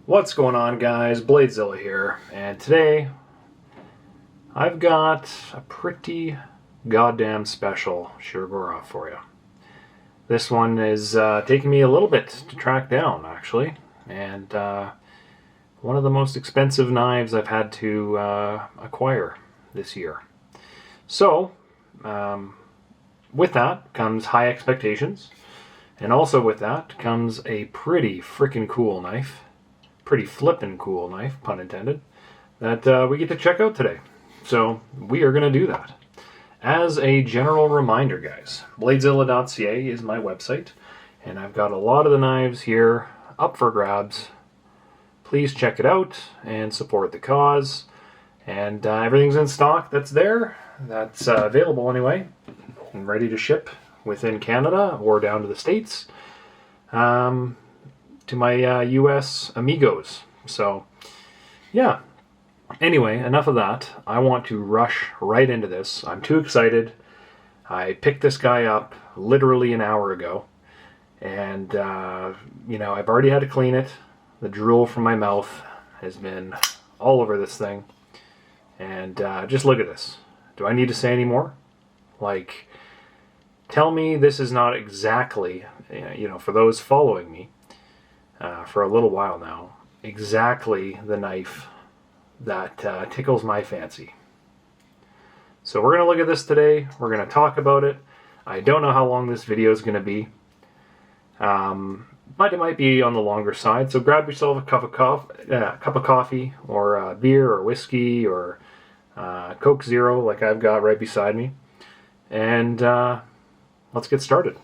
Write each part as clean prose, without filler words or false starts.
What's going on, guys? Bladezilla here, and today I've got a pretty goddamn special Shirogorov for you. This one is taking me a little bit to track down, actually, and one of the most expensive knives I've had to acquire this year. So, with that comes high expectations, and also with that comes a pretty freaking cool knife. Pretty flippin' cool knife, pun intended, that we get to check out today. So we are going to do that. As a general reminder, guys, bladezilla.ca is my website, and I've got a lot of the knives here up for grabs. Please check it out and support the cause. And everything's in stock that's there, that's available anyway, and ready to ship within Canada or down to the States. To my US amigos. So, yeah. Anyway, enough of that. I want to rush right into this. I'm too excited. I picked this guy up literally an hour ago. And, I've already had to clean it. The drool from my mouth has been all over this thing. And just look at this. Do I need to say any more? Like, tell me this is not exactly, for those following me, for a little while now, exactly the knife that tickles my fancy. So we're going to look at this today. We're going to talk about it. I don't know how long this video is going to be, but it might be on the longer side. So grab yourself a cup of coffee, or a beer, or whiskey, or Coke Zero, like I've got right beside me, and let's get started.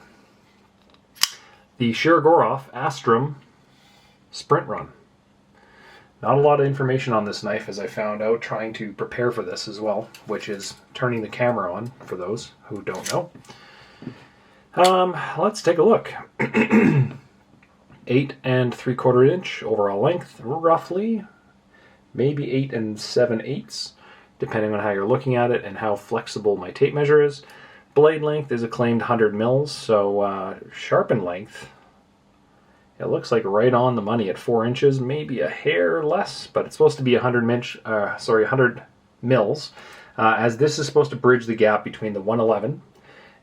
The Shirogorov Astrum Sprint Run. Not a lot of information on this knife, as I found out trying to prepare for this as well, which is turning the camera on for those who don't know. Let's take a look. 8 3/4 inch overall length, roughly, maybe 8 7/8, depending on how you're looking at it and how flexible my tape measure is. Blade length is a claimed 100 mils, so sharpen length, it looks like right on the money at 4 inches, maybe a hair less, but it's supposed to be 100 mils, as this is supposed to bridge the gap between the 111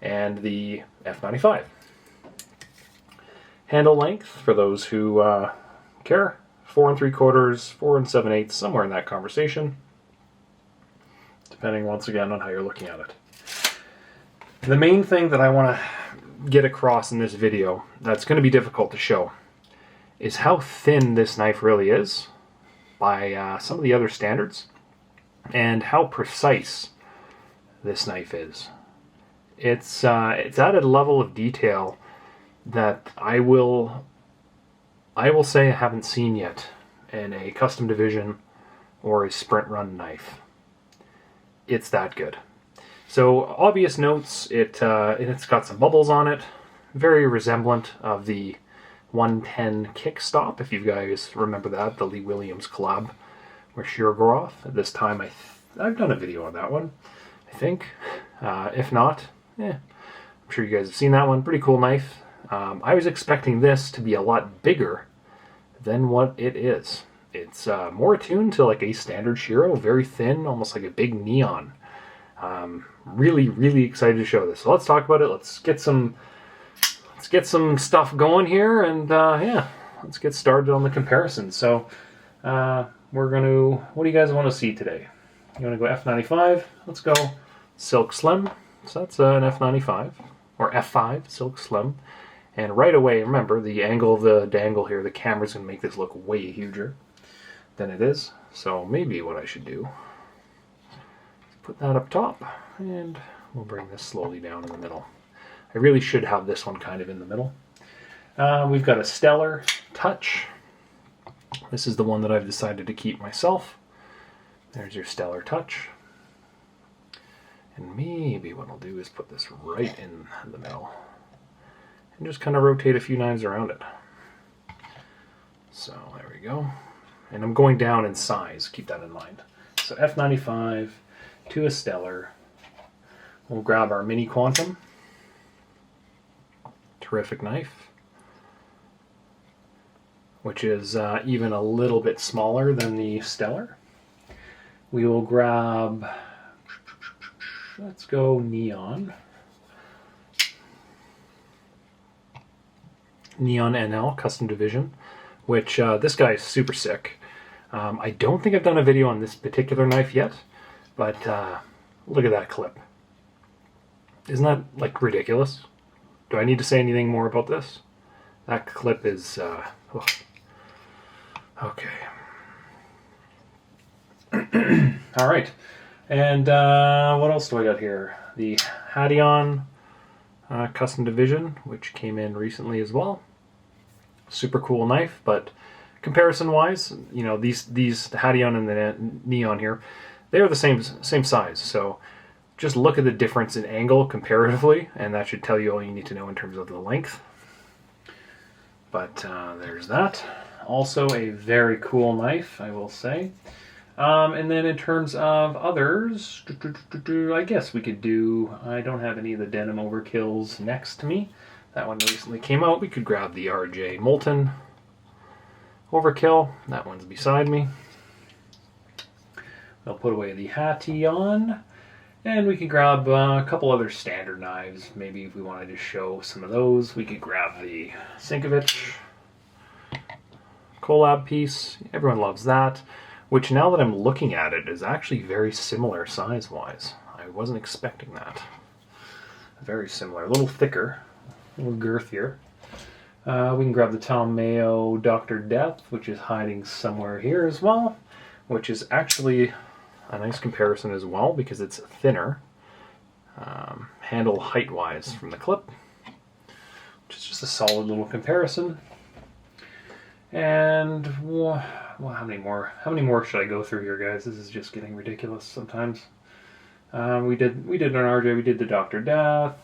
and the F95. Handle length, for those who care, 4 3/4, 4 7/8, somewhere in that conversation, depending once again on how you're looking at it. The main thing that I want to get across in this video that's going to be difficult to show is how thin this knife really is by some of the other standards, and how precise this knife is. It's at a level of detail that I will say I haven't seen yet in a custom division or a sprint run knife. It's that good. So, obvious notes, it's got some bubbles on it, very resemblant of the 110 Kickstop, if you guys remember that, the Lee Williams collab with Shirogorov. At this time, I've done a video on that one, I think. If not, I'm sure you guys have seen that one. Pretty cool knife. I was expecting this to be a lot bigger than what it is. It's more attuned to like a standard Shiro, very thin, almost like a big neon. Really, really excited to show this. So let's talk about it. Let's get some stuff going here, and let's get started on the comparison. So what do you guys want to see today? You want to go F95? Let's go Silk Slim. So that's an F95 or F5 Silk Slim. And right away, remember the angle of the dangle here. The camera's gonna make this look way huger than it is. So maybe what I should do, put that up top, and we'll bring this slowly down in the middle. I really should have this one kind of in the middle. We've got a Stellar Touch. This is the one that I've decided to keep myself. There's your Stellar Touch. And maybe what I'll do is put this right in the middle and just kind of rotate a few knives around it. So there we go. And I'm going down in size, keep that in mind. So F95 to a Stellar. We'll grab our Mini Quantum. Terrific knife. which is even a little bit smaller than the Stellar. We will grab, let's go Neon. Neon NL Custom Division, which this guy is super sick. I don't think I've done a video on this particular knife yet, but look at that clip. Isn't that like ridiculous? Do I need to say anything more about this? That clip is okay. All right, and what else do I got here? The Hadion Custom Division, which came in recently as well. Super cool knife, but comparison-wise, you know, these Hadion and the Neon here, they are the same size. So just look at the difference in angle comparatively, and that should tell you all you need to know in terms of the length. But there's that. Also a very cool knife, I will say. And then in terms of others, I guess we could do, I don't have any of the denim overkills next to me. That one recently came out. We could grab the RJ Molten overkill. That one's beside me. We'll put away the Hadion. And we could grab a couple other standard knives. Maybe if we wanted to show some of those, we could grab the Sinkovich collab piece. Everyone loves that. Which, now that I'm looking at it, is actually very similar size-wise. I wasn't expecting that. Very similar. A little thicker, a little girthier. We can grab the Tom Mayo Dr. Death, which is hiding somewhere here as well, which is actually a nice comparison as well because it's thinner, handle height-wise from the clip, which is just a solid little comparison. And well, how many more should I go through here, guys? This is just getting ridiculous sometimes. We did an RJ, we did the Dr. Death.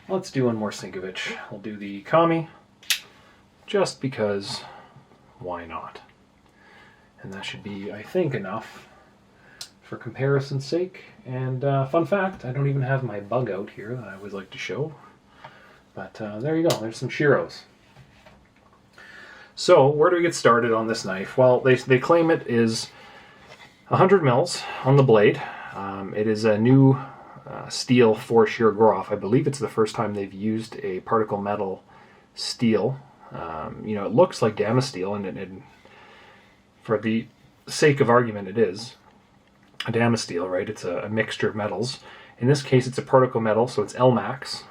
Let's do one more Sinkovich. We'll do the Kami, just because why not? And that should be, I think, enough for comparison's sake. And fun fact, I don't even have my bug out here that I always like to show. But there you go, there's some Shiros. So, where do we get started on this knife? Well, they claim it is 100 mils on the blade. It is a new steel for Shirogorov. I believe it's the first time they've used a particle metal steel. You know, it looks like Damasteel, and for the sake of argument, it is a Damasteel, right? It's a mixture of metals. In this case, it's a particle metal, so it's LMAX.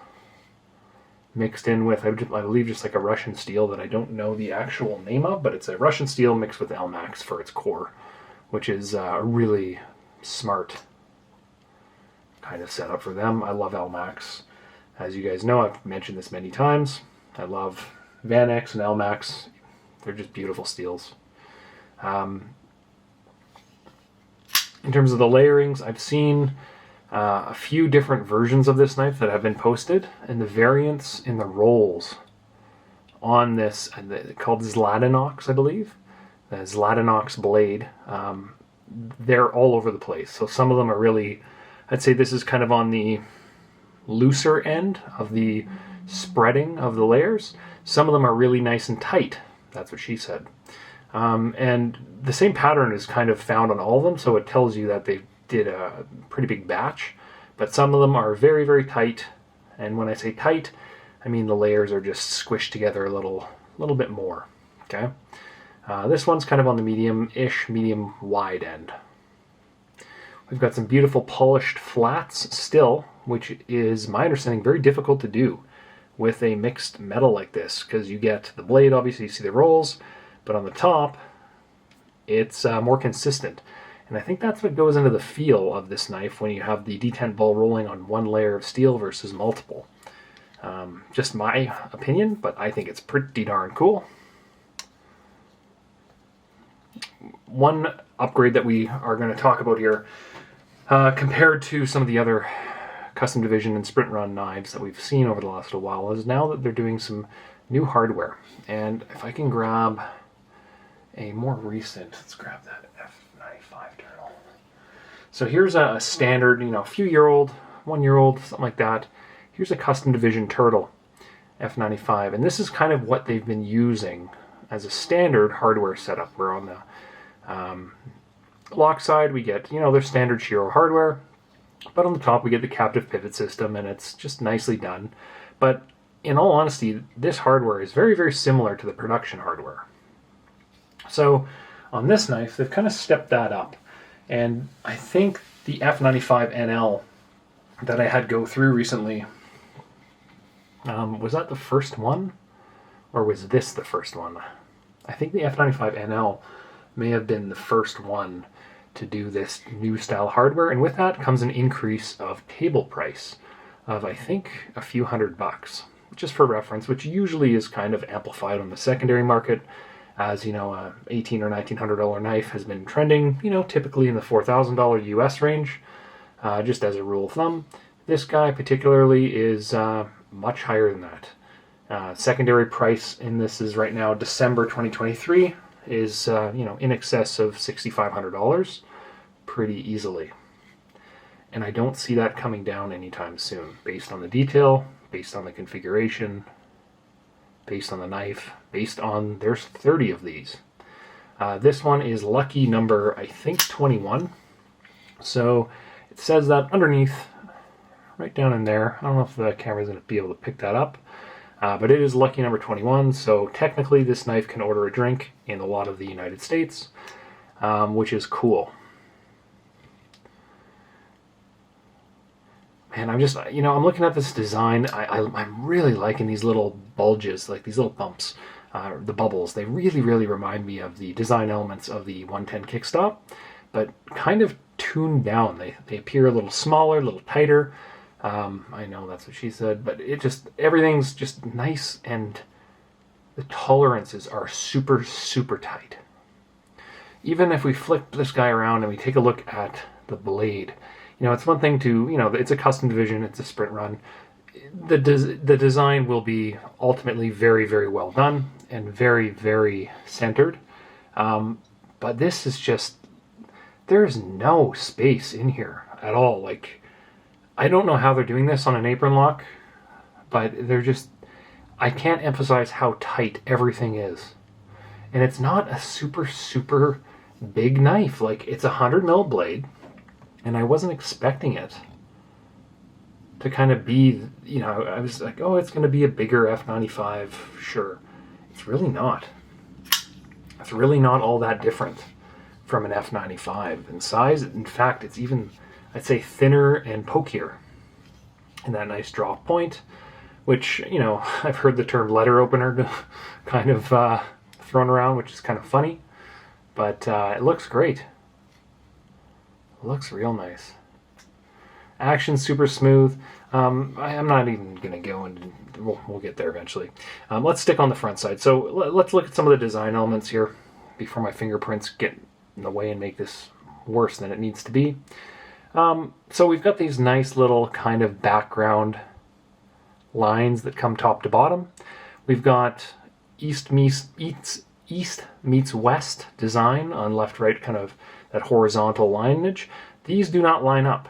Mixed in with, I believe, just like a Russian steel that I don't know the actual name of, but it's a Russian steel mixed with LMAX for its core, which is a really smart kind of setup for them. I love LMAX. As you guys know, I've mentioned this many times. I love VanX and LMAX. They're just beautiful steels. In terms of the layerings, I've seen a few different versions of this knife that have been posted, and the variants in the rolls on this, called Zlatinox, I believe, the Zlatinox blade, they're all over the place. So some of them are really, I'd say this is kind of on the looser end of the spreading of the layers. Some of them are really nice and tight. That's what she said. And the same pattern is kind of found on all of them, so it tells you that they did a pretty big batch, but some of them are very, very tight. And when I say tight, I mean the layers are just squished together a little bit more. Okay, this one's kind of on the medium-ish, medium wide end. We've got some beautiful polished flats still, which is, my understanding, very difficult to do with a mixed metal like this, because you get the blade, obviously you see the rolls, but on the top it's more consistent. And I think that's what goes into the feel of this knife when you have the detent ball rolling on one layer of steel versus multiple. Just my opinion, but I think it's pretty darn cool. One upgrade that we are going to talk about here, compared to some of the other custom division and sprint run knives that we've seen over the last little while, is now that they're doing some new hardware. And if I can grab a more recent, let's grab that F95 turtle. So here's a standard, you know, few-year-old, 1-year-old, something like that. Here's a custom division turtle, F95, and this is kind of what they've been using as a standard hardware setup. We're on the lock side, we get, their standard Shiro hardware, but on the top we get the captive pivot system, and it's just nicely done. But in all honesty, this hardware is very, very similar to the production hardware. So on this knife, they've kind of stepped that up. And I think the F95 NL that I had go through recently, was that the first one? Or was this the first one? I think the F95 NL may have been the first one to do this new style hardware, and with that comes an increase of table price of, I think, a few $100, just for reference, which usually is kind of amplified on the secondary market, as a $1,800 or $1,900 knife has been trending, typically in the $4,000 US range, just as a rule of thumb. This guy particularly is much higher than that. Secondary price in this is right now December 2023 is in excess of $6,500 pretty easily, and I don't see that coming down anytime soon, based on the detail, based on the configuration, based on the knife, based on there's 30 of these. This one is lucky number, I think, 21. So it says that underneath, right down in there. I don't know if the camera's going to be able to pick that up. But it is lucky number 21, so technically this knife can order a drink in a lot of the United States, which is cool. Man, I'm just, I'm looking at this design. I'm really liking these little bulges, like these little bumps, the bubbles. They really, really remind me of the design elements of the 110 kickstop, but kind of tuned down. They appear a little smaller, a little tighter. I know that's what she said, but everything's just nice, and the tolerances are super, super tight. Even if we flip this guy around and we take a look at the blade, it's one thing to, it's a custom division, it's a sprint run. The design will be ultimately very, very well done and very, very centered. But this is just, there's no space in here at all. Like, I don't know how they're doing this on an apron lock, but I can't emphasize how tight everything is. And it's not a super, super big knife. Like, it's a 100 mm blade, and I wasn't expecting it to kind of be, I was like, oh, it's going to be a bigger F95, sure. It's really not. It's really not all that different from an F95 in size. In fact, it's even, I'd say, thinner and pokier in that nice drop point, which, I've heard the term letter opener kind of thrown around, which is kind of funny, but it looks great. It looks real nice. Action's super smooth. I'm not even going to go into, we'll get there eventually. Let's stick on the front side. So let's look at some of the design elements here before my fingerprints get in the way and make this worse than it needs to be. So we've got these nice little kind of background lines that come top to bottom. We've got east meets west design on left-right, kind of that horizontal lineage. These do not line up.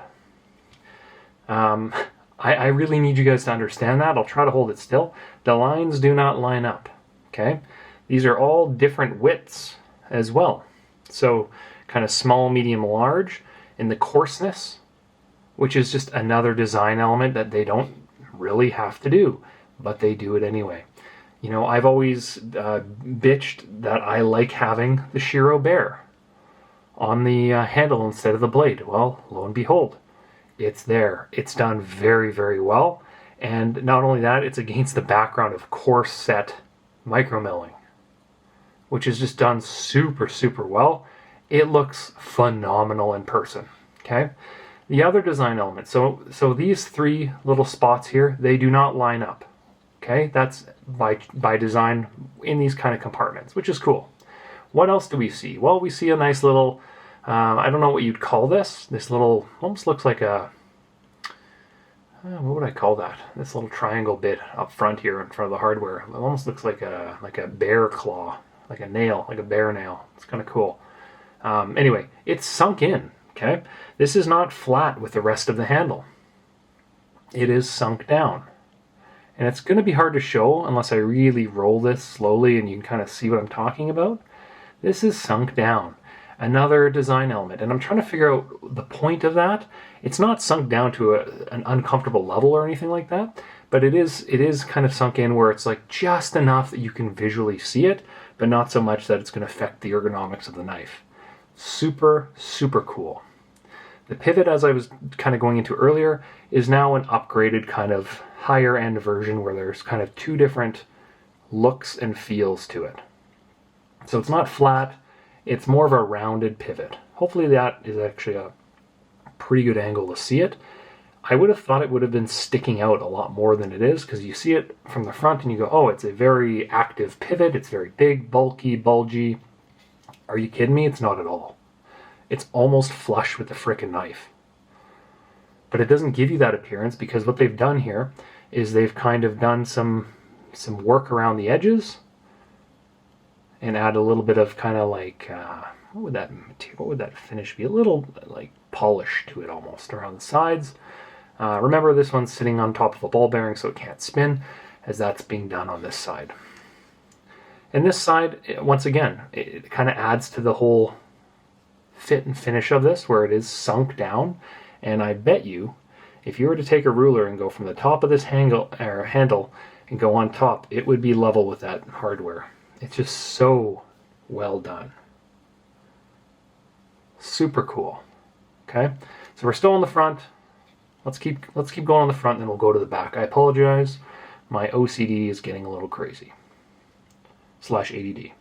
I really need you guys to understand that. I'll try to hold it still. The lines do not line up, okay? These are all different widths as well. So kind of small, medium, large. And the coarseness, which is just another design element that they don't really have to do, but they do it anyway. I've always bitched that I like having the Shiro Bear on the handle instead of the blade. Well, lo and behold, it's there. It's done very, very well. And not only that, it's against the background of coarse set micromilling, which is just done super, super well. It looks phenomenal in person, okay? The other design element, so these three little spots here, they do not line up, okay? That's by design in these kind of compartments, which is cool. What else do we see? Well, we see a nice little, I don't know what you'd call this. This little, almost looks like a, what would I call that? This little triangle bit up front here in front of the hardware. It almost looks like a bear claw, like a nail, like a bear nail. It's kind of cool. Anyway, it's sunk in, okay? This is not flat with the rest of the handle. It is sunk down. And it's going to be hard to show unless I really roll this slowly and you can kind of see what I'm talking about. This is sunk down. Another design element. And I'm trying to figure out the point of that. It's not sunk down to an uncomfortable level or anything like that, but it is kind of sunk in where it's like just enough that you can visually see it, but not so much that it's going to affect the ergonomics of the knife. Super, super cool. The pivot, as I was kind of going into earlier, is now an upgraded kind of higher end version where there's kind of two different looks and feels to it. So it's not flat, it's more of a rounded pivot. Hopefully that is actually a pretty good angle to see it. I would have thought it would have been sticking out a lot more than it is, because you see it from the front and you go, oh, it's a very active pivot, it's very big, bulky, bulgy. Are you kidding me? It's not at all. It's almost flush with the frickin' knife. But it doesn't give you that appearance, because what they've done here is they've kind of done some work around the edges and add a little bit of kind of like, what would that finish be? A little like polish to it almost around the sides. Remember, this one's sitting on top of a ball bearing, so it can't spin, as that's being done on this side. And this side, once again, it kind of adds to the whole fit and finish of this, where it is sunk down. And I bet you, if you were to take a ruler and go from the top of this handle and go on top, it would be level with that hardware. It's just so well done. Super cool. Okay, so we're still on the front. Let's keep going on the front, and then we'll go to the back. I apologize. My OCD is getting a little crazy. /ADD.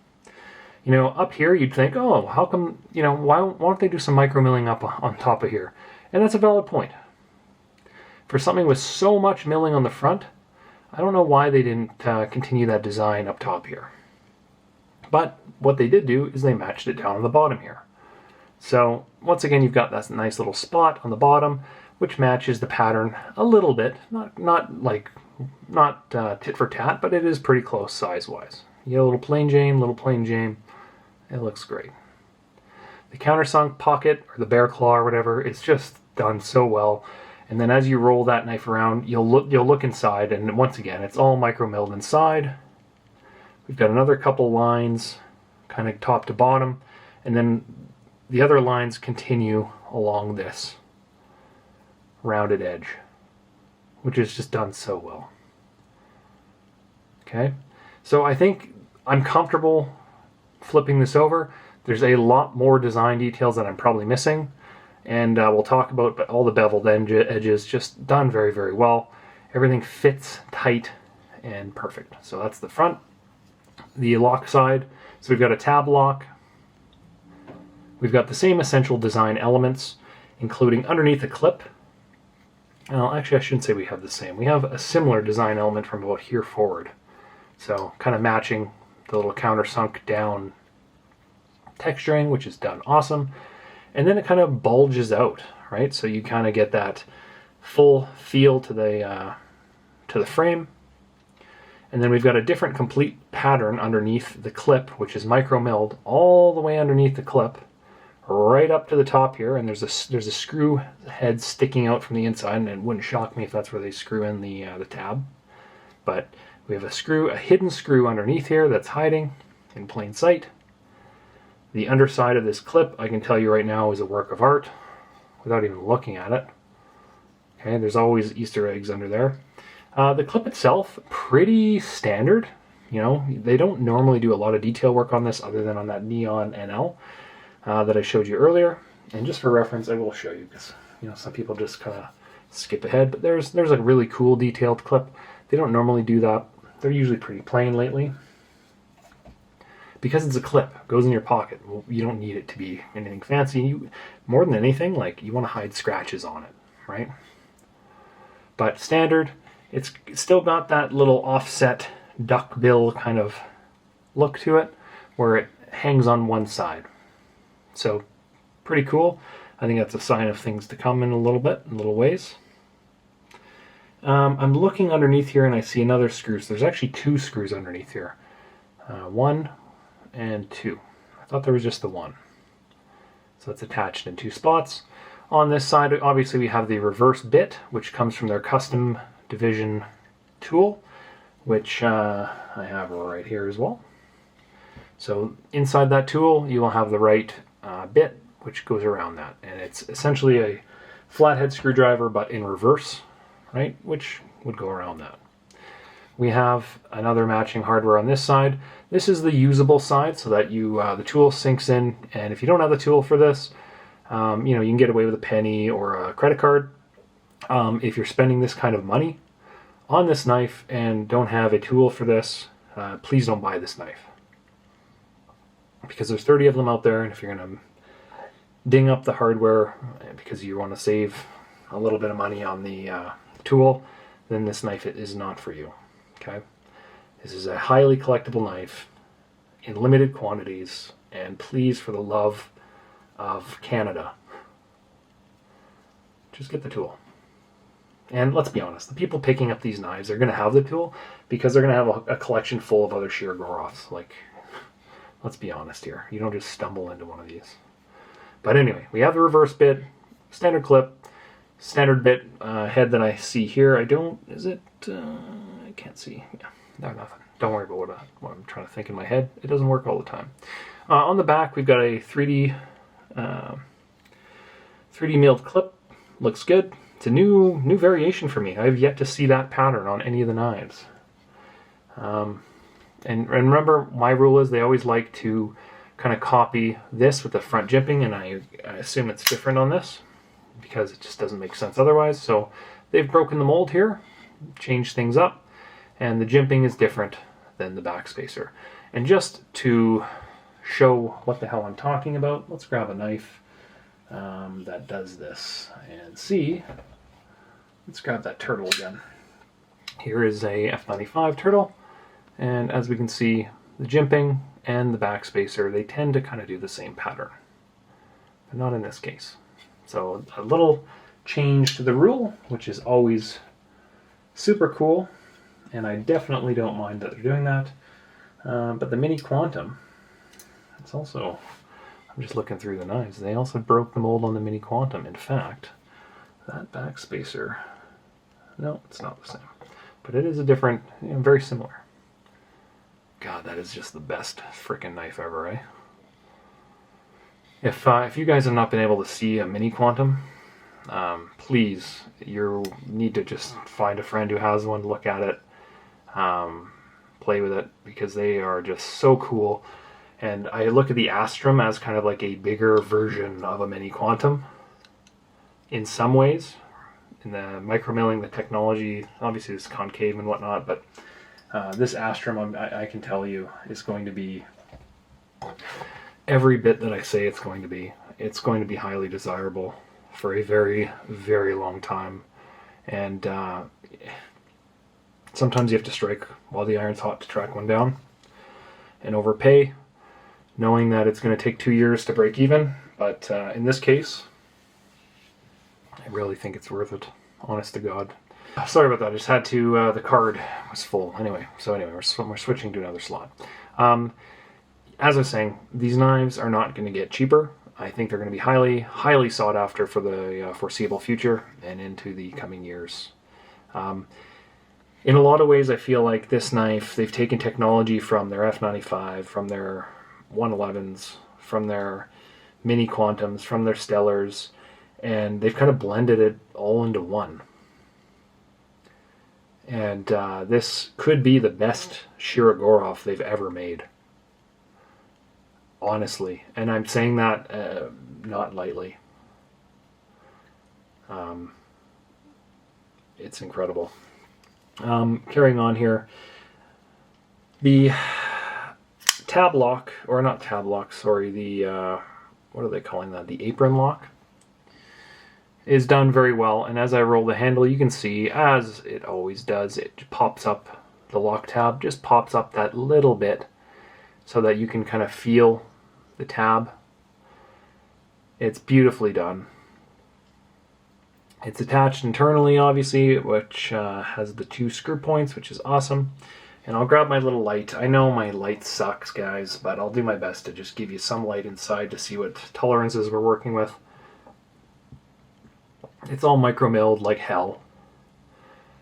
You know, up here you'd think, oh, how come, you know, why don't they do some micro milling up on top of here? And that's a valid point. For something with so much milling on the front, I don't know why they didn't continue that design up top here. But what they did do is they matched it down on the bottom here. So once again, you've got that nice little spot on the bottom, which matches the pattern a little bit. Not tit for tat, but it is pretty close size-wise. You get a little plain Jane. It looks great. The countersunk pocket, or the bear claw or whatever, it's just done so well. And then as you roll that knife around, you'll look inside, and once again, it's all micro milled inside. We've got another couple lines, kind of top to bottom, and then the other lines continue along this rounded edge, which is just done so well. Okay, so I think I'm comfortable flipping this over. There's a lot more design details that I'm probably missing, and we'll talk about, but all the beveled edges just done very, very well. Everything fits tight and perfect. So that's the front. The lock side, so we've got a tab lock. We've got the same essential design elements, including underneath the clip. Well, actually, I shouldn't say we have the same. We have a similar design element from about here forward. So kind of matching the little countersunk down texturing, which is done awesome. And then it kind of bulges out, right? So you kind of get that full feel to the frame. And then we've got a different complete pattern underneath the clip, which is micro milled all the way underneath the clip, right up to the top here. And there's a screw head sticking out from the inside, and it wouldn't shock me if that's where they screw in the tab. But we have a hidden screw underneath here that's hiding in plain sight. The underside of this clip, I can tell you right now, is a work of art without even looking at it. Okay, there's always Easter eggs under there. The clip itself, pretty standard. You know, they don't normally do a lot of detail work on this other than on that neon NL that I showed you earlier. And just for reference, I will show you, because, you know, some people just kind of skip ahead. But there's a really cool detailed clip. They don't normally do that. They're usually pretty plain lately. Because it's a clip, it goes in your pocket. Well, you don't need it to be anything fancy. More than anything, like, you want to hide scratches on it, right? But standard. It's still got that little offset duck bill kind of look to it, where it hangs on one side. So pretty cool. I think that's a sign of things to come in a little ways. I'm looking underneath here and I see another screw. So there's actually two screws underneath here. One and two. I thought there was just the one. So it's attached in two spots. On this side, obviously, we have the reverse bit, which comes from their custom division tool. which I have right here as well. So inside that tool, you will have the right bit, which goes around that. And it's essentially a flathead screwdriver, but in reverse, right? Which would go around that. We have another matching hardware on this side. This is the usable side, so that the tool sinks in. And if you don't have the tool for this, you can get away with a penny or a credit card. If you're spending this kind of money on this knife and don't have a tool for this, please don't buy this knife. Because there's 30 of them out there, and if you're going to ding up the hardware because you want to save a little bit of money on the tool, then this knife is not for you. Okay, this is a highly collectible knife in limited quantities, and please, for the love of Canada, just get the tool. And let's be honest, the people picking up these knives, they're going to have the tool because they're going to have a collection full of other Shirogorovs. Like, let's be honest here. You don't just stumble into one of these. But anyway, we have the reverse bit, standard clip, standard bit head that I see here. I can't see. Yeah, no, nothing. Don't worry about what I'm trying to think in my head. It doesn't work all the time. On the back, we've got a 3D milled clip. Looks good. It's a new variation for me. I've yet to see that pattern on any of the knives. And remember, my rule is they always like to kind of copy this with the front jimping, and I assume it's different on this because it just doesn't make sense otherwise. So they've broken the mold here, changed things up, and the jimping is different than the Backspacer. And just to show what the hell I'm talking about, let's grab a knife that does this and see. Let's grab that turtle again. Here is a F95 turtle, and as we can see, the jimping and the Backspacer, they tend to kind of do the same pattern, but not in this case. So a little change to the rule, which is always super cool, and I definitely don't mind that they're doing that. But the Mini Quantum, it's also, I'm just looking through the knives, they also broke the mold on the Mini Quantum. In fact, that Backspacer, no, it's not the same, but it is a different, very similar. God, that is just the best freaking knife ever, eh? If you guys have not been able to see a Mini Quantum, please, you need to just find a friend who has one, look at it, play with it, because they are just so cool. And I look at the Astrum as kind of like a bigger version of a Mini Quantum in some ways. In the micromilling, the technology, obviously it's concave and whatnot, but this Astrum, I can tell you, is going to be every bit that I say it's going to be. It's going to be highly desirable for a very, very long time. And sometimes you have to strike while the iron's hot to track one down and overpay, knowing that it's going to take 2 years to break even. But in this case, I really think it's worth it, honest to God. Sorry about that, I just had to, the card was full. Anyway, we're switching to another slot. As I was saying, these knives are not going to get cheaper. I think they're going to be highly, highly sought after for the foreseeable future and into the coming years. In a lot of ways, I feel like this knife, they've taken technology from their F95, from their 111s, from their Mini Quantums, from their Stellars, and they've kind of blended it all into one. And this could be the best Shirogorov they've ever made. Honestly. And I'm saying that not lightly. It's incredible. Carrying on here. The tab lock, or not tab lock, sorry, the, what are they calling that? The apron lock is done very well, and as I roll the handle, you can see, as it always does, it pops up, the lock tab just pops up that little bit so that you can kind of feel the tab. It's beautifully done. It's attached internally, obviously, which has the 2 screw points, which is awesome. And I'll grab my little light. I know my light sucks, guys, but I'll do my best to just give you some light inside to see what tolerances we're working with. It's all micro milled like hell.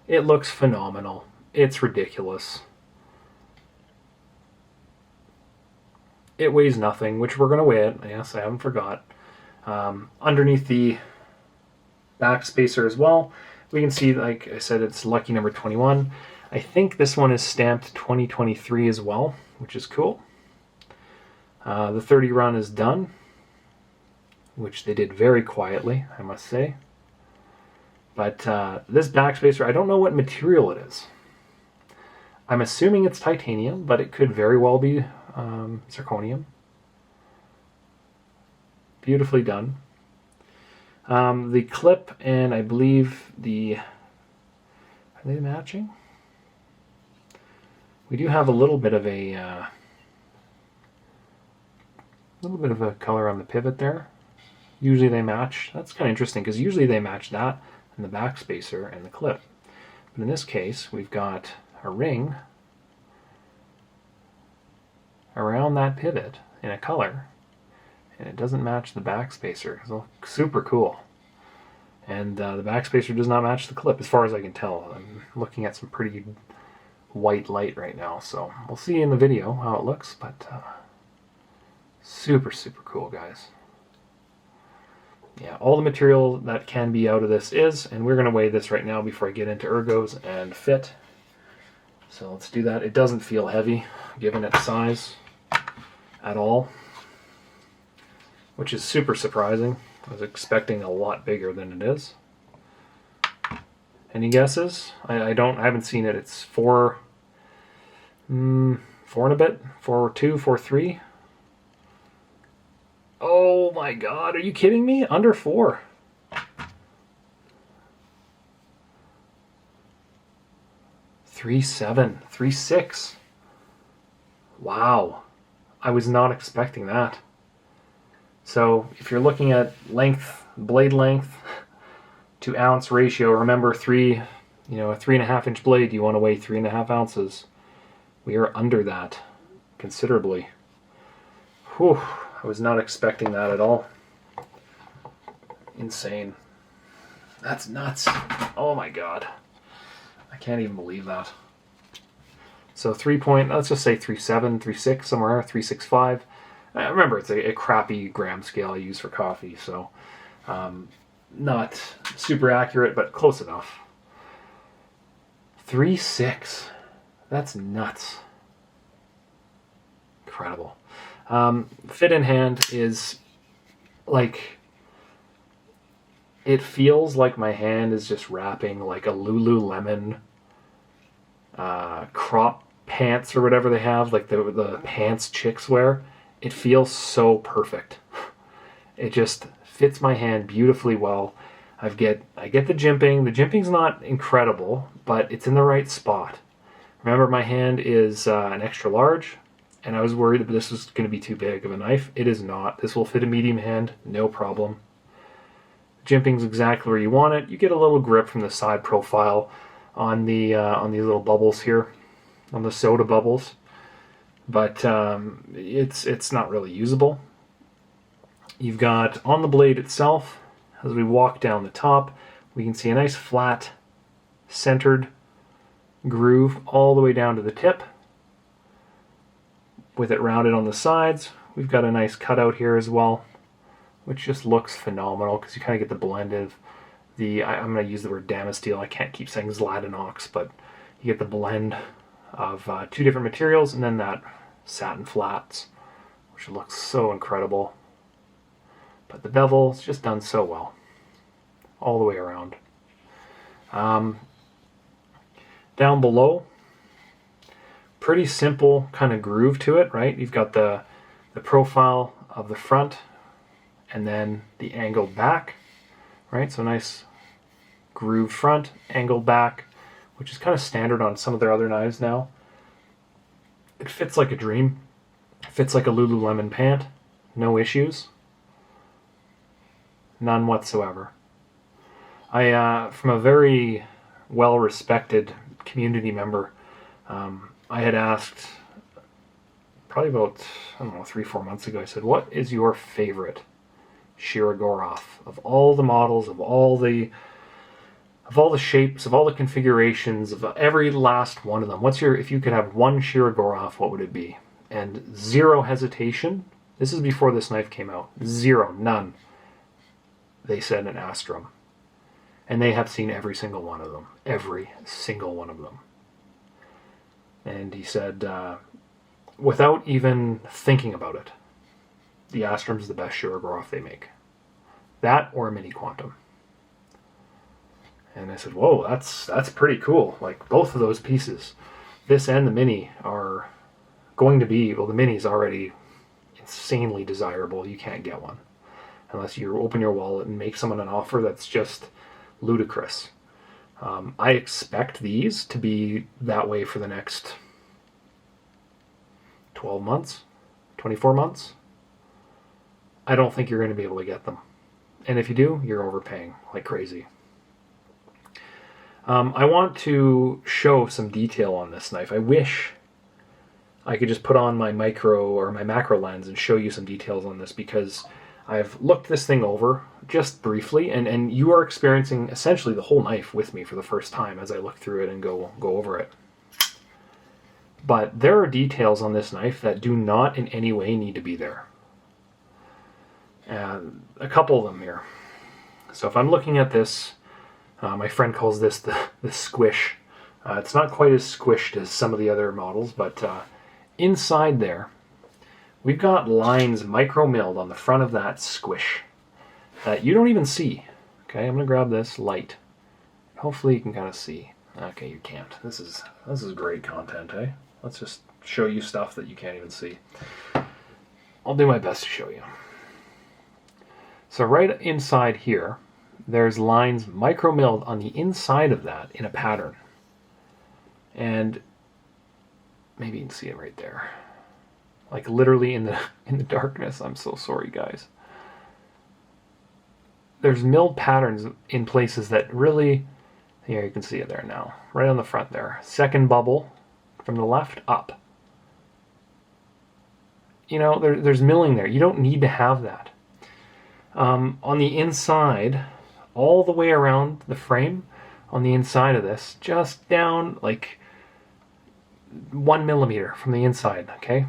It looks phenomenal. It's ridiculous. It weighs nothing, which we're going to weigh it. Yes, I haven't forgot. Underneath the Backspacer as well, we can see, like I said, it's lucky number 21. I think this one is stamped 2023 as well, which is cool. The 30 run is done, which they did very quietly, I must say. But this Backspacer, I don't know what material it is. I'm assuming it's titanium, but it could very well be zirconium. Beautifully done. The clip and I believe are they matching? We do have a little bit of a color on the pivot there. Usually they match. That's kind of interesting because usually they match that and the Backspacer and the clip. But in this case, we've got a ring around that pivot in a color, and it doesn't match the Backspacer. So super cool. And the Backspacer does not match the clip as far as I can tell. I'm looking at some pretty white light right now, so we'll see in the video how it looks, but super cool, guys. Yeah, all the material that can be out of this is, and we're going to weigh this right now before I get into ergos and fit. So let's do that. It doesn't feel heavy given its size at all, which is super surprising. I was expecting a lot bigger than it is. Any guesses? I haven't seen it. It's 4 and a bit, 4.2, 4.3. Oh my God, are you kidding me? Under 4. $3.7, $3.6. Wow, I was not expecting that. So if you're looking at length, blade length to ounce ratio, remember a 3.5 inch blade, you want to weigh 3.5 ounces. We are under that considerably. Whew, I was not expecting that at all. Insane. That's nuts. Oh my God. I can't even believe that. So let's just say 3.7, 3.6, somewhere, 3.65. Remember, it's a crappy gram scale I use for coffee, so not super accurate, but close enough. 3.6. That's nuts. Incredible. Fit in hand is like, it feels like my hand is just wrapping like a Lululemon crop pants or whatever they have, like the pants chicks wear. It feels so perfect. It just fits my hand beautifully well. I get the jimping. The jimping's not incredible, but it's in the right spot. Remember, my hand is an extra large, and I was worried that this was going to be too big of a knife. It is not. This will fit a medium hand, no problem. Jimping's exactly where you want it. You get a little grip from the side profile on these little bubbles here, on the soda bubbles, but it's not really usable. You've got on the blade itself, as we walk down the top, we can see a nice flat centered groove all the way down to the tip with it rounded on the sides. We've got a nice cutout here as well, which just looks phenomenal because you kind of get the blend of I'm going to use the word Damasteel. I can't keep saying Zlatinox, but you get the blend of two different materials, and then that satin flats, which looks so incredible. But the bevel is just done so well all the way around. Down below, pretty simple kind of groove to it, right? You've got the profile of the front and then the angled back, right? So nice groove front, angled back, which is kind of standard on some of their other knives now. It fits like a dream. It fits like a Lululemon pant. No issues. None whatsoever. From a very well-respected community member, I had asked probably about, 3-4 months ago, I said, what is your favorite Shirogorov of all the models, of all the of all the shapes, of all the configurations, of every last one of them. If you could have one Shirogorov, what would it be? And zero hesitation. This is before this knife came out. Zero, none. They said an Astrum. And they have seen every single one of them. Every single one of them. And he said, without even thinking about it, the Astrum's the best Shirogorov they make. That or a Mini Quantum. And I said, whoa, that's pretty cool. Like, both of those pieces, this and the Mini, are going to be, well, the Mini's already insanely desirable. You can't get one unless you open your wallet and make someone an offer that's just ludicrous. I expect these to be that way for the next 12 months, 24 months. I don't think you're going to be able to get them. And if you do, you're overpaying like crazy. I want to show some detail on this knife. I wish I could just put on my micro or my macro lens and show you some details on this, because I've looked this thing over just briefly, and you are experiencing essentially the whole knife with me for the first time as I look through it and go over it. But there are details on this knife that do not in any way need to be there. And a couple of them here. So if I'm looking at this, my friend calls this the squish. It's not quite as squished as some of the other models, but inside there, we've got lines micro-milled on the front of that squish that you don't even see. Okay, I'm going to grab this light. Hopefully you can kind of see. Okay, you can't. This is great content, eh? Let's just show you stuff that you can't even see. I'll do my best to show you. So right inside here, there's lines micro-milled on the inside of that in a pattern. And maybe you can see it right there. Like literally in the darkness. I'm so sorry, guys. There's milled patterns in places that really, here you can see it there now, right on the front there. Second bubble from the left up. You know, there's milling there. You don't need to have that. On the inside, all the way around the frame, on the inside of this, just down like 1 millimeter from the inside, okay?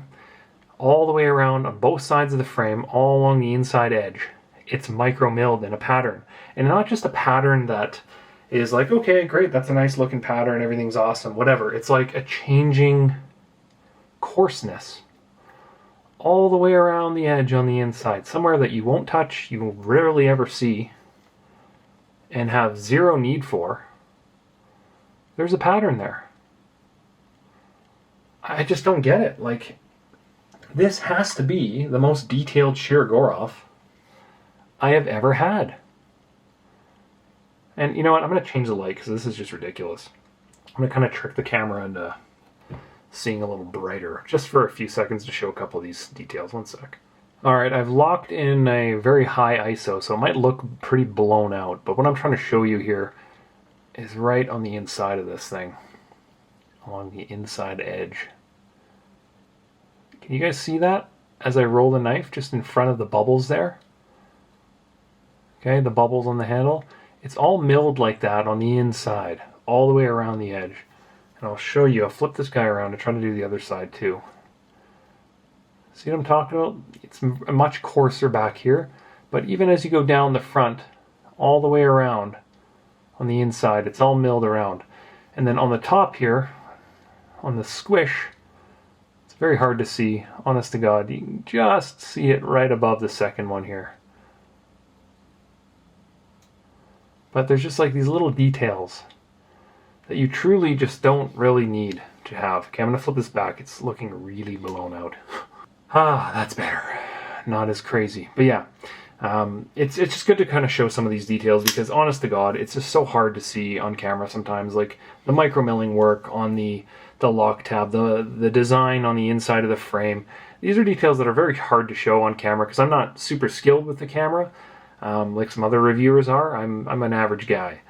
All the way around on both sides of the frame, all along the inside edge, it's micro-milled in a pattern. And not just a pattern that is like, okay, great, that's a nice looking pattern, everything's awesome, whatever. It's like a changing coarseness all the way around the edge on the inside, somewhere that you won't touch, you will rarely ever see, and have zero need for. There's a pattern there. I just don't get it. Like, this has to be the most detailed Shirogorov I have ever had. And you know what? I'm going to change the light because this is just ridiculous. I'm going to kind of trick the camera into seeing a little brighter just for a few seconds to show a couple of these details. One sec. Alright, I've locked in a very high ISO, so it might look pretty blown out, but what I'm trying to show you here is right on the inside of this thing, along the inside edge. Can you guys see that as I roll the knife just in front of the bubbles there? Okay, the bubbles on the handle. It's all milled like that on the inside, all the way around the edge. And I'll show you, I'll flip this guy around and try to do the other side too. See what I'm talking about? It's much coarser back here, but even as you go down the front, all the way around on the inside, it's all milled around. And then on the top here, on the squish, it's very hard to see, honest to God. You can just see it right above the second one here. But there's just like these little details that you truly just don't really need to have. Okay, I'm going to flip this back. It's looking really blown out. That's better. Not as crazy. But yeah, it's just good to kind of show some of these details because honest to God, it's just so hard to see on camera sometimes. Like the micro milling work on the lock tab, the design on the inside of the frame. These are details that are very hard to show on camera because I'm not super skilled with the camera. Like some other reviewers are. I'm an average guy.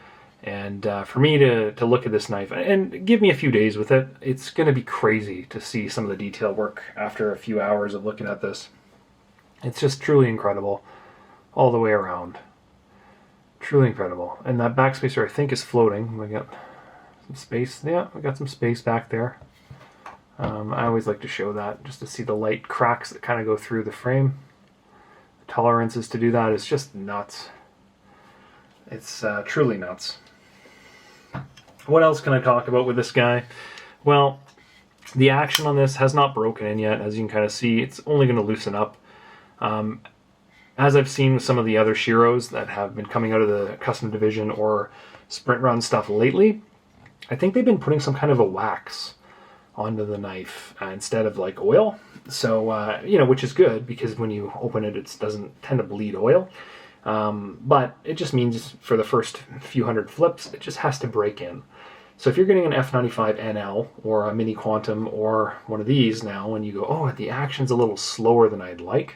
And for me to look at this knife and give me a few days with it, it's going to be crazy to see some of the detail work after a few hours of looking at this. It's just truly incredible all the way around. Truly incredible. And that backspacer, I think, is floating. We got some space. Yeah, we got some space back there. I always like to show that, just to see the light cracks that kind of go through the frame. The tolerances to do that is just nuts. It's truly nuts. What else can I talk about with this guy? Well, the action on this has not broken in yet. As you can kind of see, it's only going to loosen up. As I've seen with some of the other Shiros that have been coming out of the custom division or sprint run stuff lately, I think they've been putting some kind of a wax onto the knife instead of like oil. So, you know, which is good because when you open it, it doesn't tend to bleed oil. But it just means for the first few hundred flips, it just has to break in. So if you're getting an F95 NL or a Mini Quantum or one of these now, and you go, oh, the action's a little slower than I'd like,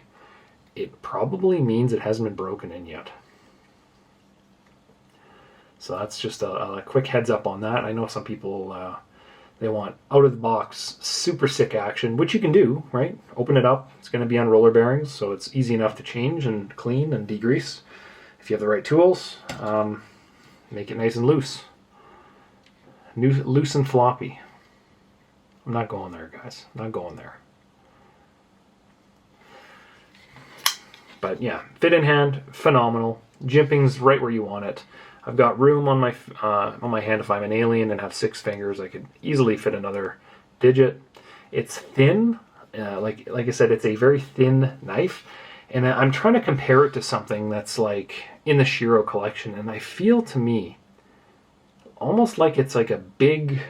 it probably means it hasn't been broken in yet. So that's just a quick heads up on that. I know some people, they want out of the box, super sick action, which you can do, right? Open it up. It's going to be on roller bearings, so it's easy enough to change and clean and degrease. If you have the right tools, make it nice and loose. Loose and floppy. I'm not going there, guys. I'm not going there. But yeah, fit in hand, phenomenal. Jimping's right where you want it. I've got room on my hand if I'm an alien and have 6 fingers. I could easily fit another digit. It's thin. Like I said, it's a very thin knife. And I'm trying to compare it to something that's like in the Shiro collection. And I feel to me almost like it's like a big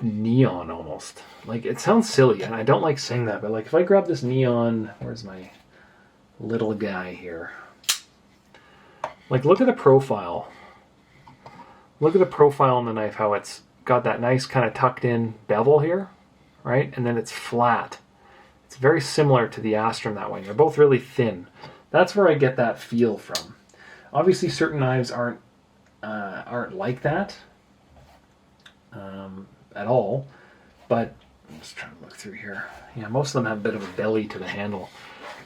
neon almost. Like, it sounds silly and I don't like saying that, but like if I grab this neon, where's my little guy here? Like, look at the profile. Look at the profile on the knife, how it's got that nice kind of tucked in bevel here, right? And then it's flat. It's very similar to the Astrum that way. They're both really thin. That's where I get that feel from. Obviously, certain knives aren't like that at all, but I'm just trying to look through here. Yeah, most of them have a bit of a belly to the handle,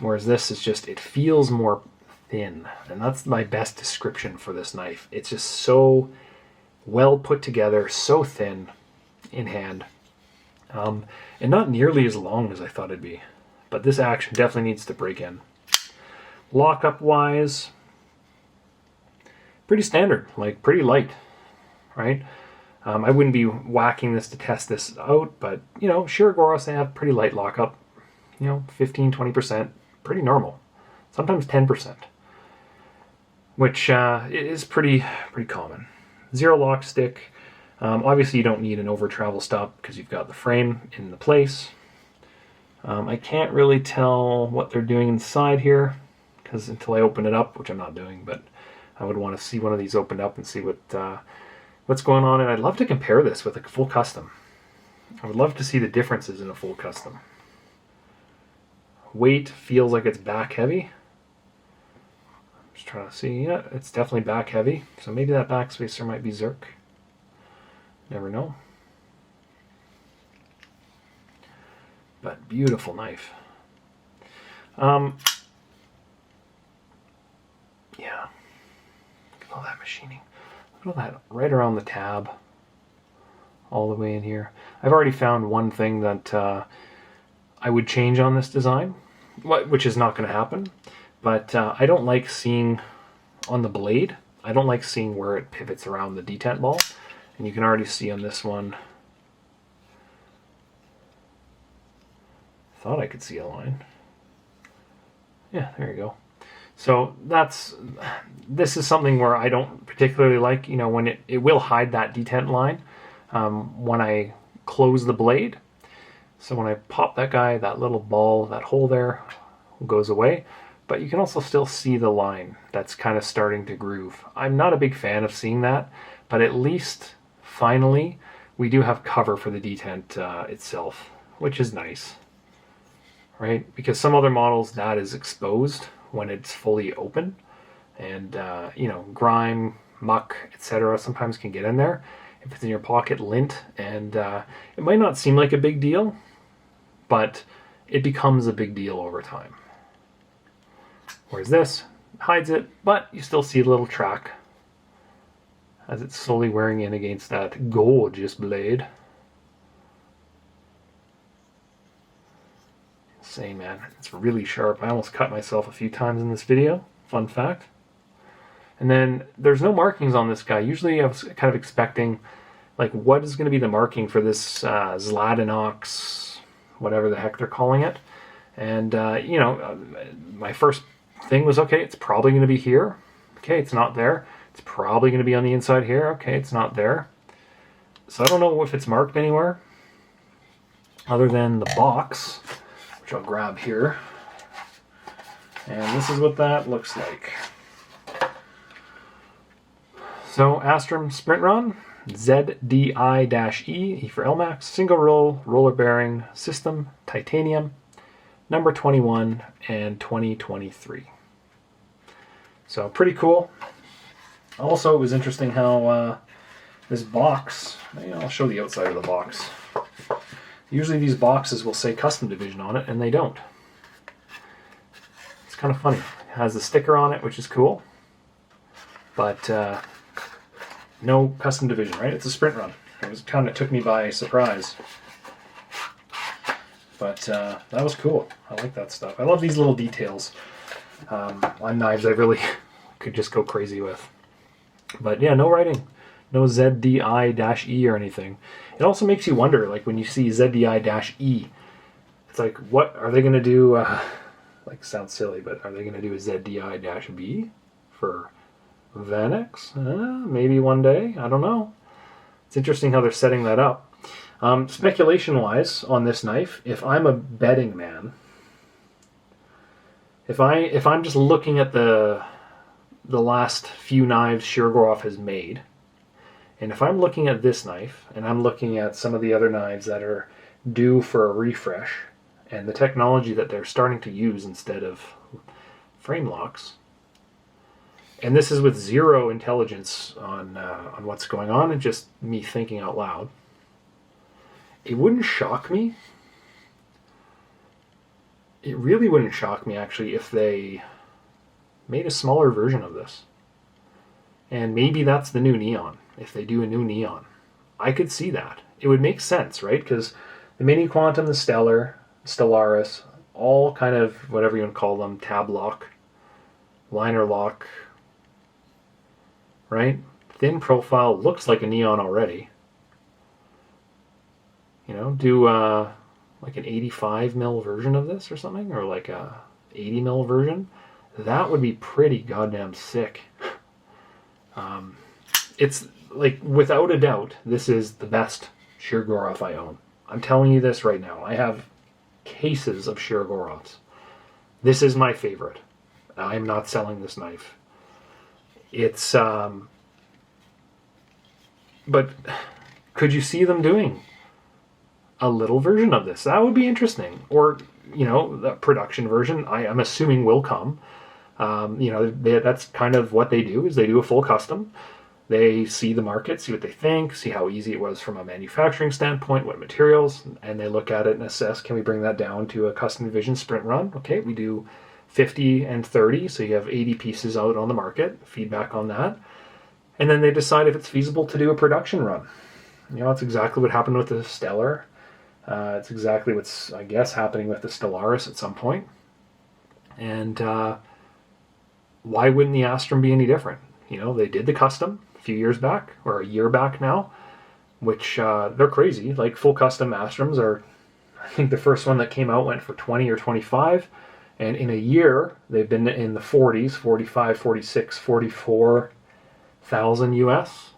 whereas this is just, it feels more thin, and that's my best description for this knife. It's just so well put together, so thin in hand, and not nearly as long as I thought it'd be, but this action definitely needs to break in. Lockup wise, pretty standard, like pretty light, right? I wouldn't be whacking this to test this out, but you know, Shirogorovs, they have pretty light lockup, you know, 15-20%, pretty normal, sometimes 10%. Which is pretty common. Zero lock stick. Obviously, you don't need an over travel stop because you've got the frame in the place. I can't really tell what they're doing inside here because until I open it up, which I'm not doing, but I would want to see one of these opened up and see what's going on. And I'd love to compare this with a full custom. I would love to see the differences in a full custom. Weight feels like it's back heavy. Just trying to see, yeah, it's definitely back heavy. So maybe that backspacer might be Zerk. Never know. But beautiful knife. Yeah. Look at all that machining. Look at all that right around the tab. All the way in here. I've already found one thing that I would change on this design, which is not going to happen. But I don't like seeing on the blade, I don't like seeing where it pivots around the detent ball. And you can already see on this one, thought I could see a line. Yeah, there you go. So this is something where I don't particularly like, you know, when it will hide that detent line when I close the blade. So when I pop that guy, that little ball, that hole there goes away. But you can also still see the line that's kind of starting to groove. I'm not a big fan of seeing that, but at least finally we do have cover for the detent itself, which is nice, right? Because some other models that is exposed when it's fully open, and you know, grime, muck, etc. sometimes can get in there if it's in your pocket, lint, and it might not seem like a big deal, but it becomes a big deal over time. Whereas this, hides it, but you still see a little track as it's slowly wearing in against that gorgeous blade. Say, man, it's really sharp. I almost cut myself a few times in this video. Fun fact. And then there's no markings on this guy. Usually I was kind of expecting, like, what is going to be the marking for this Zlatinox, whatever the heck they're calling it. And, you know, my first thing was, okay, it's probably going to be here. Okay, it's not there. It's probably going to be on the inside here. Okay, it's not there. So I don't know if it's marked anywhere other than the box, which I'll grab here. And this is what that looks like. So Astrum Sprint Run, ZDI-E, E for LMAX, single roll, roller bearing, system, titanium, number 21 and 2023. So pretty cool. Also, it was interesting how this box, I'll show the outside of the box. Usually these boxes will say custom division on it, and they don't. It's kind of funny. It has the sticker on it, which is cool, but no custom division, right? It's a sprint run. It was kind of took me by surprise. But that was cool. I like that stuff. I love these little details on knives I really could just go crazy with. But yeah, no writing. No ZDI-E or anything. It also makes you wonder, like when you see ZDI-E, it's like, what are they going to do? Like, sounds silly, but are they going to do a ZDI-B for Vanex? Maybe one day. I don't know. It's interesting how they're setting that up. Speculation-wise on this knife, if I'm a betting man, if I'm just looking at the last few knives Shirogorov has made, and if I'm looking at this knife, and I'm looking at some of the other knives that are due for a refresh, and the technology that they're starting to use instead of frame locks, and this is with zero intelligence on what's going on, and just me thinking out loud, it wouldn't shock me. It really wouldn't shock me, actually, if they made a smaller version of this. And maybe that's the new Neon, if they do a new Neon. I could see that. It would make sense, right? Because the Mini Quantum, the Stellar, Stellaris, all kind of, whatever you want to call them, tab lock, liner lock, right? Thin profile, looks like a Neon already. You know, do like an 85 mil version of this or something, or like a 80 mil version. That would be pretty goddamn sick. It's like, without a doubt, this is the best Shirogorov I own. I'm telling you this right now. I have cases of Shirogorovs. This is my favorite. I'm not selling this knife. It's, but could you see them doing a little version of this? That would be interesting. Or, you know, the production version, I'm assuming will come. You know, that's kind of what they do, is they do a full custom. They see the market, see what they think, see how easy it was from a manufacturing standpoint, what materials, and they look at it and assess, can we bring that down to a custom division sprint run? Okay, we do 50 and 30, so you have 80 pieces out on the market, feedback on that. And then they decide if it's feasible to do a production run. You know, that's exactly what happened with the Stellar. It's exactly what's, I guess, happening with the Stellaris at some point. And why wouldn't the Astrum be any different? You know, they did the custom a few years back, or a year back now, which they're crazy. Like, full custom Astrums are, I think the first one that came out went for 20 or 25, and in a year they've been in the 40s, 45, 46, 44,000 US.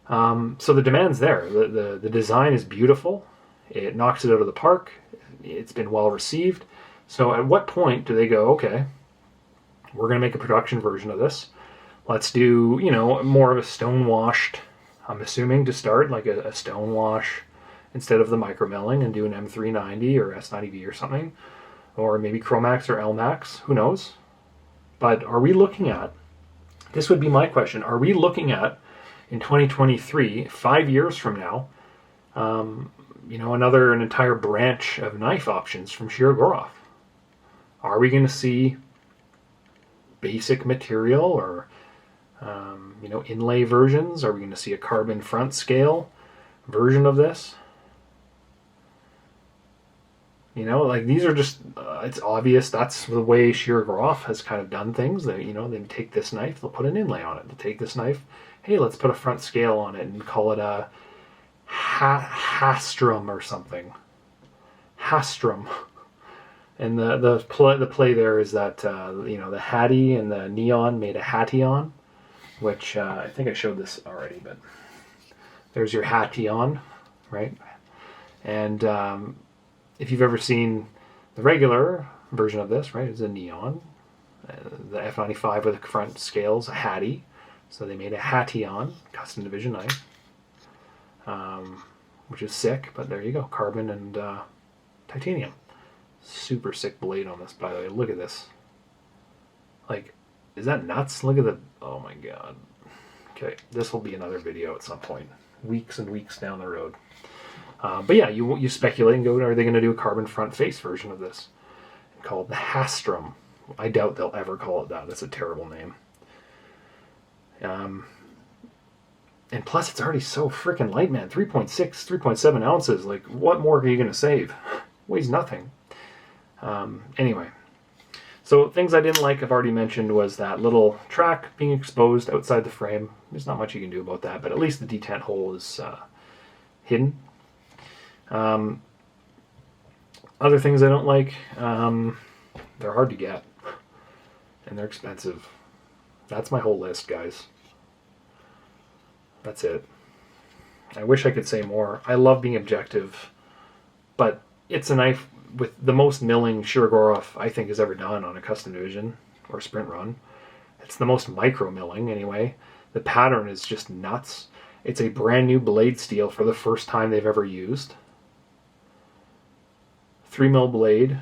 So the demand's there. The design is beautiful. It knocks it out of the park. It's been well received. So at what point do they go, okay, we're going to make a production version of this. Let's do, you know, more of a stone washed, I'm assuming, to start, like a stone wash instead of the micro milling, and do an M390 or S90V or something. Or maybe Chromax or LMAX, who knows? But are we looking at, this would be my question, are we looking at, in 2023, 5 years from now, you know, an entire branch of knife options from Shirogorov? Are we going to see basic material or inlay versions? Are we going to see a carbon front scale version of this? These are just, it's obvious that's the way Shirogorov has kind of done things. They take this knife, they'll put an inlay on it. They'll take this knife, hey, let's put a front scale on it and call it a Astrum or something. Astrum. And the play there is that, the Hattie and the Neon made a Hattion, which I think I showed this already, but there's your Hattion, right? And if you've ever seen the regular version of this, right, it's a Neon. The F95 with the front scales, a Hattie. So they made a Hattion, custom division knife, which is sick, but there you go, carbon and titanium. Super sick blade on this, by the way. Look at this. Like, is that nuts? Look at the, oh my god. Okay, this will be another video at some point, weeks and weeks down the road. But yeah, you speculate and go, are they going to do a carbon front face version of this? And call it the Astrum. I doubt they'll ever call it that. That's a terrible name. And plus, it's already so freaking light, man. 3.6, 3.7 ounces. Like, what more are you going to save? Weighs nothing. Anyway. So, things I didn't like, I've already mentioned, was that little track being exposed outside the frame. There's not much you can do about that, but at least the detent hole is hidden. Other things I don't like, they're hard to get, and they're expensive. That's my whole list, guys. That's it. I wish I could say more. I love being objective, but it's a knife with the most milling Shirogorov I think has ever done on a custom division or sprint run. It's the most micro milling anyway. The pattern is just nuts. It's a brand new blade steel for the first time they've ever used. 3mm blade.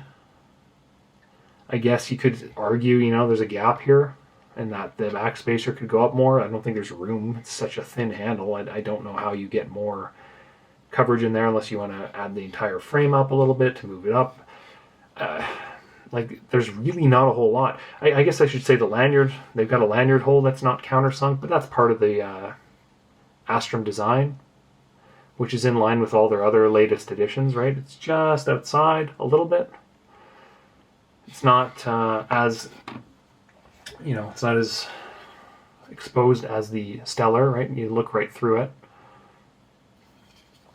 I guess you could argue, there's a gap here and that the backspacer could go up more. I don't think there's room. It's such a thin handle. I don't know how you get more coverage in there unless you want to add the entire frame up a little bit to move it up. There's really not a whole lot. I guess I should say the lanyard. They've got a lanyard hole that's not countersunk, but that's part of the Astrum design, which is in line with all their other latest editions, right? It's just outside a little bit. It's not as, it's not as exposed as the Stellar, right? You look right through it.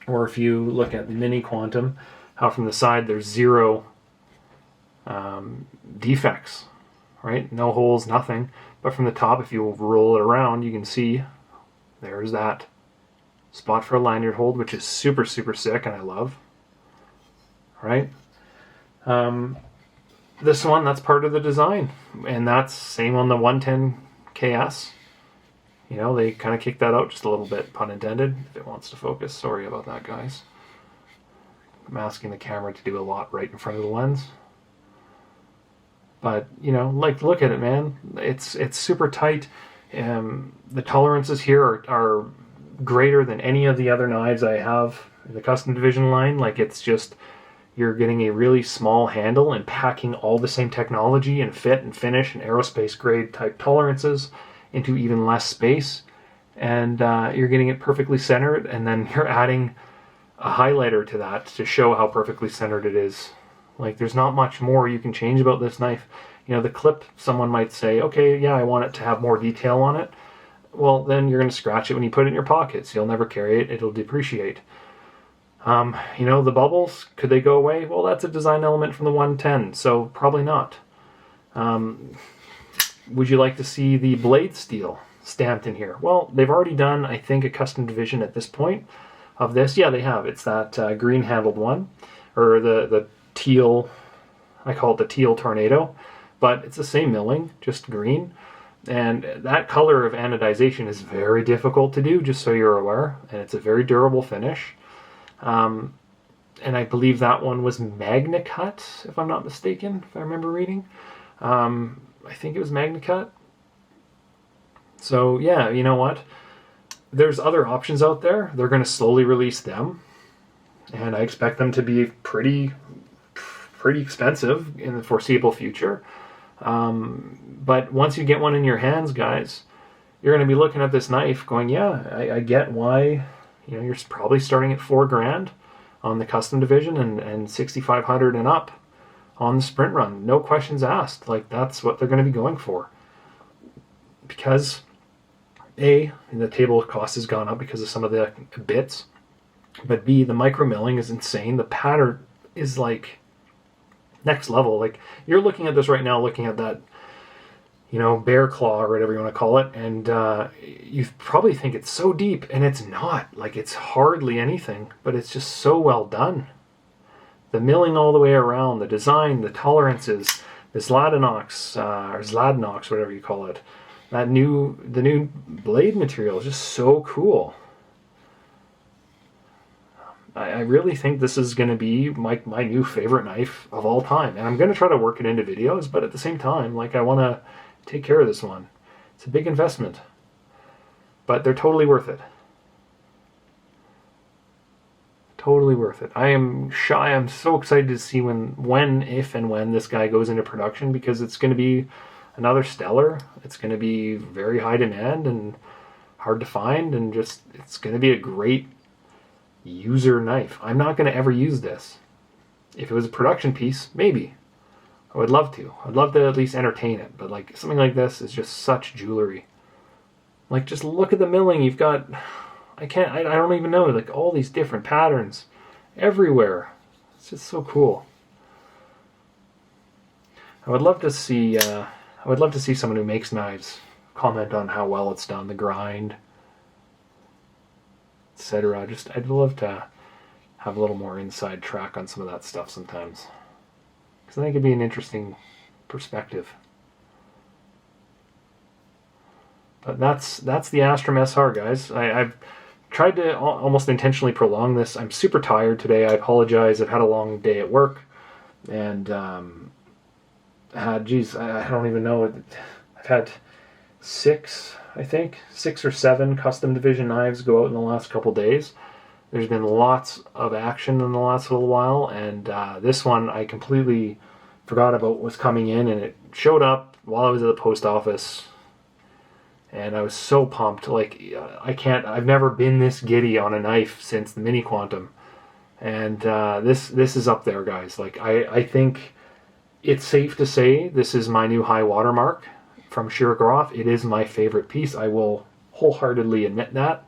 Or if you look at the Mini Quantum, how from the side there's zero defects, right? No holes, nothing. But from the top, if you roll it around, you can see there's that spot for a lanyard hold, which is super, super sick, and I love. Right? This one, that's part of the design. And that's same on the 110 KS. They kind of kicked that out just a little bit, pun intended, if it wants to focus. Sorry about that, guys. I'm asking the camera to do a lot right in front of the lens. But, look at it, man. It's super tight. The tolerances here are greater than any of the other knives I have in the custom division line. It's just, you're getting a really small handle and packing all the same technology and fit and finish and aerospace grade type tolerances into even less space, and you're getting it perfectly centered, and then you're adding a highlighter to that to show how perfectly centered it is. There's not much more you can change about this knife. The clip, someone might say, okay, yeah, I want it to have more detail on it. Well, then you're going to scratch it when you put it in your pockets. You'll never carry it. It'll depreciate. The bubbles, could they go away? Well, that's a design element from the 110, so probably not. Would you like to see the blade steel stamped in here? Well, they've already done, I think, a custom division at this point of this. Yeah, they have. It's that green handled one, or the teal, I call it the teal tornado, but it's the same milling, just green. And that color of anodization is very difficult to do, just so you're aware, and it's a very durable finish. And I believe that one was Magna Cut, if I'm not mistaken, if I remember reading. I think it was Magna Cut. So yeah, you know what? There's other options out there. They're going to slowly release them, and I expect them to be pretty expensive in the foreseeable future. But once you get one in your hands, guys, you're going to be looking at this knife going, yeah, I get why, you know, you're probably starting at $4,000 on the custom division and 6,500 and up on the sprint run. No questions asked. Like, that's what they're going to be going for. Because A, the table cost has gone up because of some of the bits. But B, the micro milling is insane. The pattern is like next level. Like, you're looking at this right now, looking at that, you know, bear claw or whatever you want to call it, and you probably think it's so deep, and it's not. Like, it's hardly anything, but it's just so well done. The milling all the way around, the design, the tolerances, this Ladinox, or Zladnox, whatever you call it, the new blade material is just so cool. I really think this is going to be my new favorite knife of all time, and I'm going to try to work it into videos, but at the same time, like, I want to take care of this one. It's a big investment, but they're totally worth it. Totally worth it. I am so excited to see if and when this guy goes into production, because it's going to be another stellar. It's going to be very high demand and hard to find, and just, it's going to be a great user knife. I'm not going to ever use this. If it was a production piece, maybe. I would love to. I'd love to at least entertain it, but like, something like this is just such jewelry. Like, just look at the milling. You've got, I don't even know, like, all these different patterns everywhere. It's just so cool. I would love to see someone who makes knives comment on how well it's done, the grind, etc. I'd love to have a little more inside track on some of that stuff sometimes, because I think it'd be an interesting perspective. But that's the Astrum SR, guys. I've tried to almost intentionally prolong this. I'm super tired today. I apologize. I've had a long day at work, and I don't even know. I've had 6 or 7 custom division knives go out in the last couple days. There's been lots of action in the last little while, and this one I completely forgot about was coming in, and it showed up while I was at the post office, and I was so pumped. Like, I've never been this giddy on a knife since the Mini Quantum, and this is up there, guys. Like, I think it's safe to say this is my new high watermark from Shirogorov. It is my favorite piece. I will wholeheartedly admit that.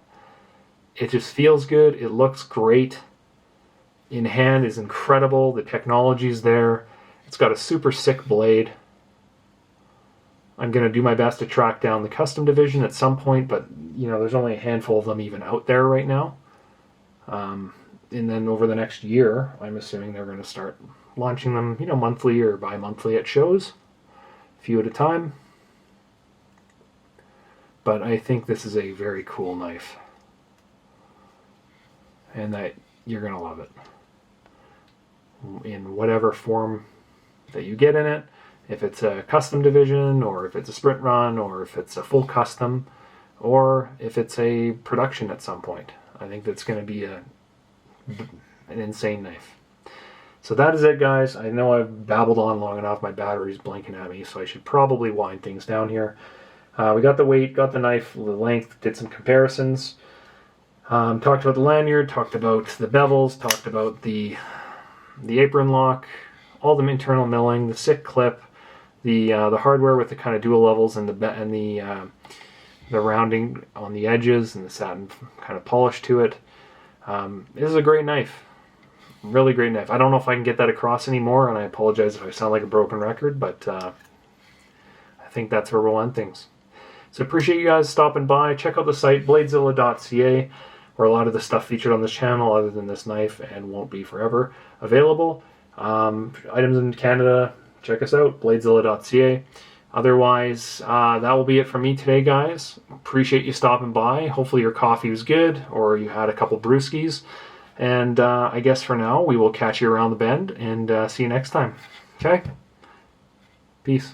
It just feels good. It looks great. In hand is incredible. The technology's there. It's got a super sick blade. I'm going to do my best to track down the custom division at some point, but, you know, there's only a handful of them even out there right now. And then over the next year, I'm assuming they're going to start launching them, you know, monthly or bi-monthly at shows, a few at a time. But I think this is a very cool knife, and that you're going to love it in whatever form that you get in it. If it's a custom division, or if it's a sprint run, or if it's a full custom, or if it's a production at some point. I think that's going to be an insane knife. So that is it, guys. I know I've babbled on long enough. My battery's blinking at me, so I should probably wind things down here. We got the weight, got the knife, the length, did some comparisons. Talked about the lanyard, talked about the bevels, talked about the apron lock, all the internal milling, the sick clip, the hardware with the kind of dual levels, and the rounding on the edges, and the satin kind of polish to it. This is a great knife. Really great knife. I don't know if I can get that across anymore, and I apologize if I sound like a broken record, but I think that's where we'll end things. So appreciate you guys stopping by. Check out the site, bladezilla.ca, where a lot of the stuff featured on this channel, other than this knife, and won't be forever, available. Items in Canada, check us out, bladezilla.ca. Otherwise, that will be it from me today, guys. Appreciate you stopping by. Hopefully your coffee was good, or you had a couple brewskis. And I guess for now, we will catch you around the bend, and see you next time. Okay? Peace.